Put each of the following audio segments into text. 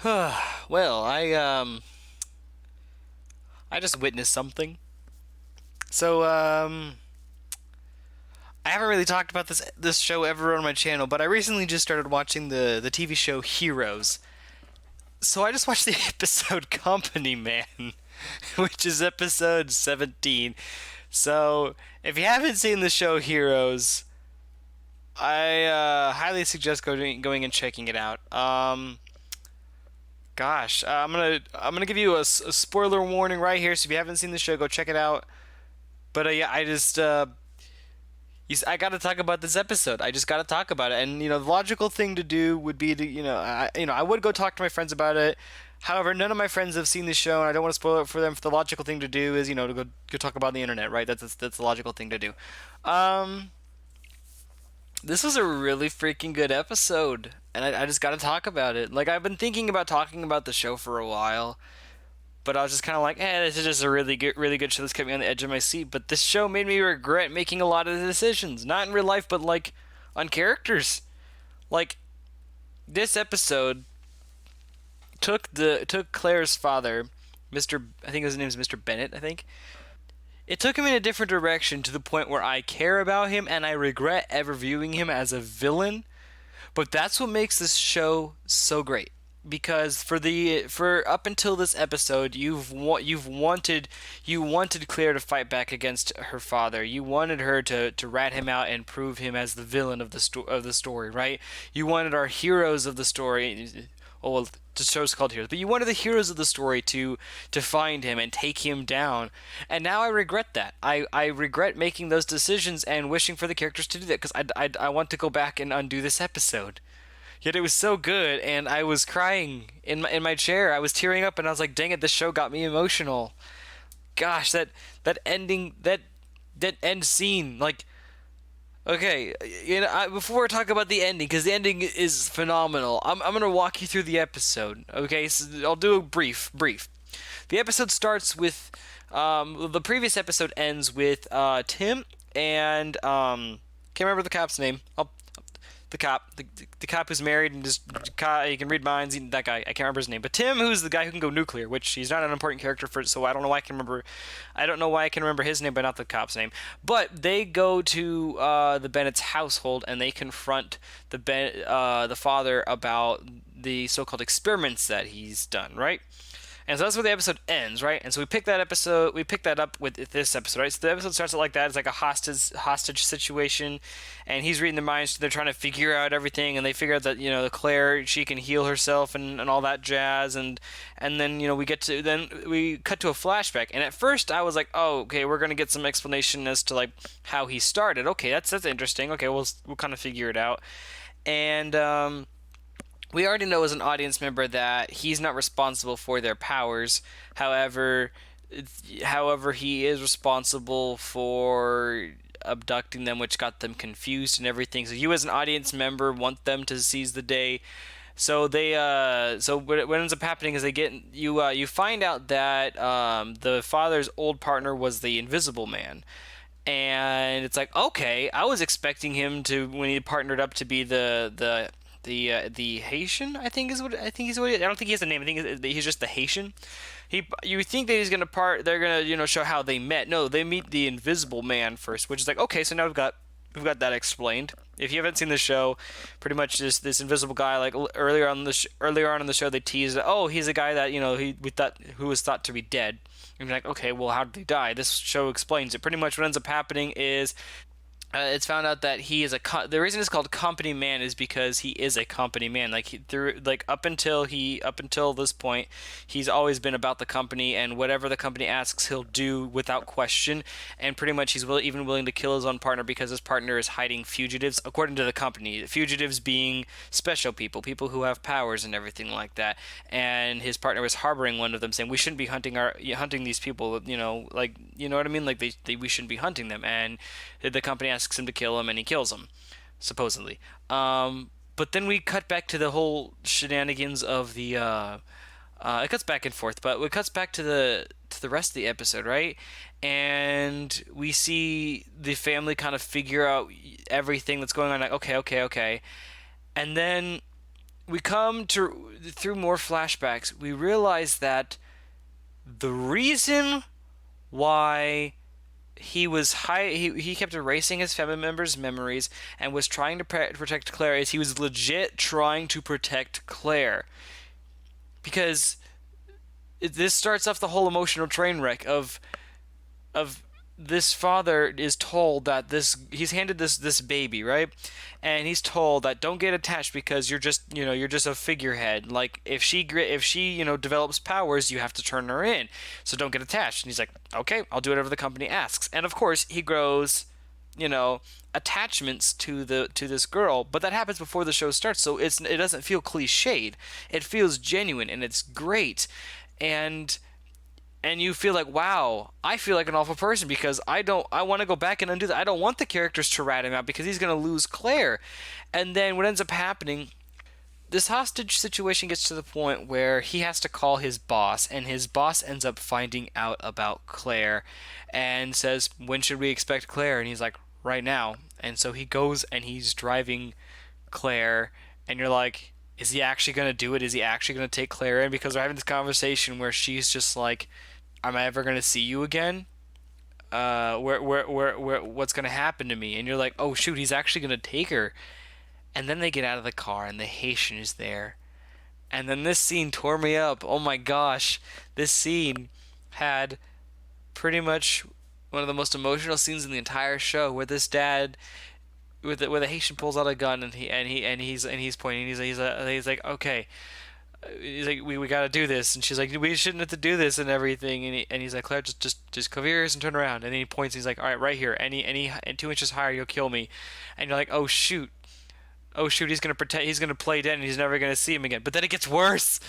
Well, I just witnessed something. So I haven't really talked about this show ever on my channel, but I recently just started watching the TV show Heroes. So I just watched the episode Company Man, which is episode 17. So if you haven't seen the show Heroes, I highly suggest going and checking it out. I'm gonna give you a spoiler warning right here. So if you haven't seen the show, go check it out. But yeah, I got to talk about this episode. I just got to talk about it, and the logical thing to do would be to I would go talk to my friends about it. However, none of my friends have seen the show, and I don't want to spoil it for them. The logical thing to do is to go talk about it on the internet, right? That's the logical thing to do. Um, this was a really freaking good episode, and I just got to talk about it. Like I've been thinking about talking about the show for a while, but I was just kind of like, this is just a really good show that's kept me on the edge of my seat. But this show made me regret making a lot of the decisions, not in real life, but like on characters. Like this episode took Claire's father, Mister, I think his name is Mister Bennett. I think it took him in a different direction to the point where I care about him and I regret ever viewing him as a villain. But that's what makes this show so great. Because for up until this episode, you wanted Claire to fight back against her father. You wanted her to rat him out and prove him as the villain of the story, right? You wanted our heroes of the story. Oh, well, the show's called Heroes, but you wanted the heroes of the story to find him and take him down. And now I regret that. I regret making those decisions and wishing for the characters to do that because I want to go back and undo this episode. Yet it was so good, and I was crying in my chair. I was tearing up, and I was like, "Dang it, this show got me emotional." Gosh, that ending, that end scene, like, okay, before I talk about the ending, because the ending is phenomenal. I'm gonna walk you through the episode. Okay, so I'll do a brief. The episode starts with, the previous episode ends with Tim and can't remember the cop's name. The cop who's married and just he can read minds. That guy, I can't remember his name, but Tim, who's the guy who can go nuclear, which he's not an important character for. So I don't know why I can remember. I don't know why I can remember his name, but not the cop's name. But they go to the Bennett's household and they confront the father about the so-called experiments that he's done. Right. And so that's where the episode ends, right? And so we pick that up with this episode, right? So the episode starts out like that. It's like a hostage situation, and he's reading their minds. They're trying to figure out everything, and they figure out that Claire, she can heal herself and all that jazz, and then we cut to a flashback. And at first I was like, oh, okay, we're gonna get some explanation as to like how he started. Okay, that's interesting. Okay, we'll kind of figure it out, and we already know as an audience member that he's not responsible for their powers. However, he is responsible for abducting them, which got them confused and everything. So you, as an audience member, want them to seize the day. So what ends up happening is you find out that the father's old partner was the Invisible Man. And it's like, okay, I was expecting him to, when he partnered up, to be the Haitian. I think he's what. I don't think he has a name. I think he's just the Haitian. You think that he's gonna They're gonna show how they met. No, they meet the Invisible Man first, which is like, okay, so now we've got that explained. If you haven't seen the show, pretty much just this invisible guy. Like earlier on in the show, they teased, oh, he's a guy that who was thought to be dead. And you're like, okay, well, how did he die? This show explains it. Pretty much what ends up happening is it's found out that he is the reason it's called Company Man is because he is a company man. Up until this point, he's always been about the company, and whatever the company asks, he'll do without question. And pretty much he's even willing to kill his own partner because his partner is hiding fugitives, according to the company. Fugitives being special people who have powers and everything like that. And his partner was harboring one of them, saying we shouldn't be hunting these people. You know what I mean? Like we shouldn't be hunting them. And the company asks him to kill him, and he kills him, supposedly. But then we cut back to the whole shenanigans of the. It cuts back and forth, but it cuts back to the rest of the episode, right? And we see the family kind of figure out everything that's going on. Like, okay, and then we come to through more flashbacks, we realize that the reason why he kept erasing his family members' memories and was trying to protect Claire is he was legit trying to protect Claire, because this starts off the whole emotional train wreck of this father is told that he's handed this baby, right? And he's told that don't get attached because you're just a figurehead. Like if she develops powers, you have to turn her in. So don't get attached. And he's like, "Okay, I'll do whatever the company asks." And of course, he grows, attachments to this girl, but that happens before the show starts, so it doesn't feel cliched. It feels genuine and it's great. And you feel like, wow, I feel like an awful person because I want to go back and undo that. I don't want the characters to rat him out because he's going to lose Claire. And then what ends up happening, this hostage situation gets to the point where he has to call his boss, and his boss ends up finding out about Claire and says, "When should we expect Claire?" And he's like, "Right now." And so he goes and he's driving Claire, and you're like, is he actually going to do it? Is he actually going to take Claire in? Because they're having this conversation where she's just like, am I ever gonna see you again? What's gonna happen to me? And you're like, oh shoot, he's actually gonna take her. And then they get out of the car, and the Haitian is there. And then this scene tore me up. Oh my gosh, this scene had pretty much one of the most emotional scenes in the entire show, where this dad, where the Haitian pulls out a gun and he's pointing. He's like, okay. He's like, we got to do this, and she's like, we shouldn't have to do this and everything, and he's like, Claire, just cover your ears and turn around, and then he points, and he's like, all right, right here, any 2 inches higher, you'll kill me, and you're like, oh shoot, he's gonna play dead, and he's never gonna see him again, but then it gets worse.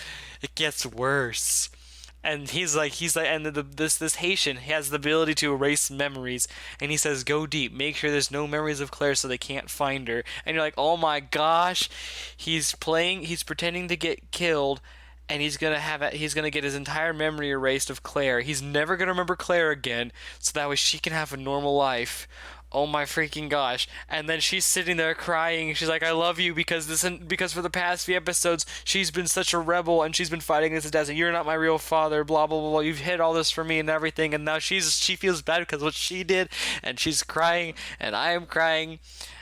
And and this Haitian has the ability to erase memories, and he says, "Go deep, make sure there's no memories of Claire, so they can't find her." And you're like, "Oh my gosh, he's pretending to get killed, and he's gonna get his entire memory erased of Claire. He's never gonna remember Claire again, so that way she can have a normal life." Oh my freaking gosh. And then she's sitting there crying. She's like, I love you because for the past few episodes, she's been such a rebel and she's been fighting against his dad. You're not my real father, blah, blah, blah, blah. You've hid all this from me and everything. And now she feels bad because what she did, and she's crying and I am crying.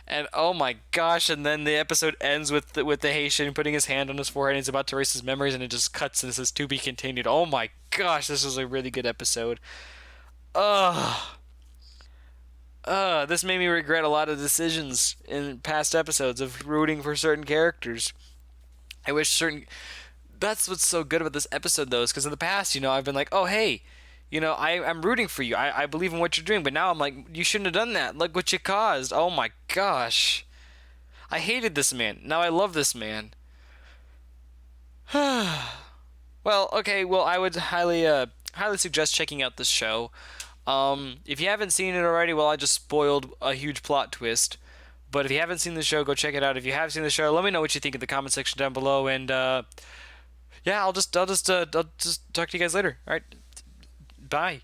And oh my gosh, and then the episode ends with the Haitian putting his hand on his forehead and he's about to erase his memories, and it just cuts and it says to be continued. Oh my gosh, this was a really good episode. Ugh. This made me regret a lot of decisions in past episodes of rooting for certain characters. I wish certain. That's what's so good about this episode, though, is because in the past, I've been like, oh, hey, I'm rooting for you. I believe in what you're doing. But now I'm like, you shouldn't have done that. Look what you caused. Oh my gosh. I hated this man. Now I love this man. Well, okay. Well, I would highly suggest checking out this show. If you haven't seen it already, well, I just spoiled a huge plot twist. But if you haven't seen the show, go check it out. If you have seen the show, let me know what you think in the comment section down below. And yeah, I'll just talk to you guys later. All right, bye.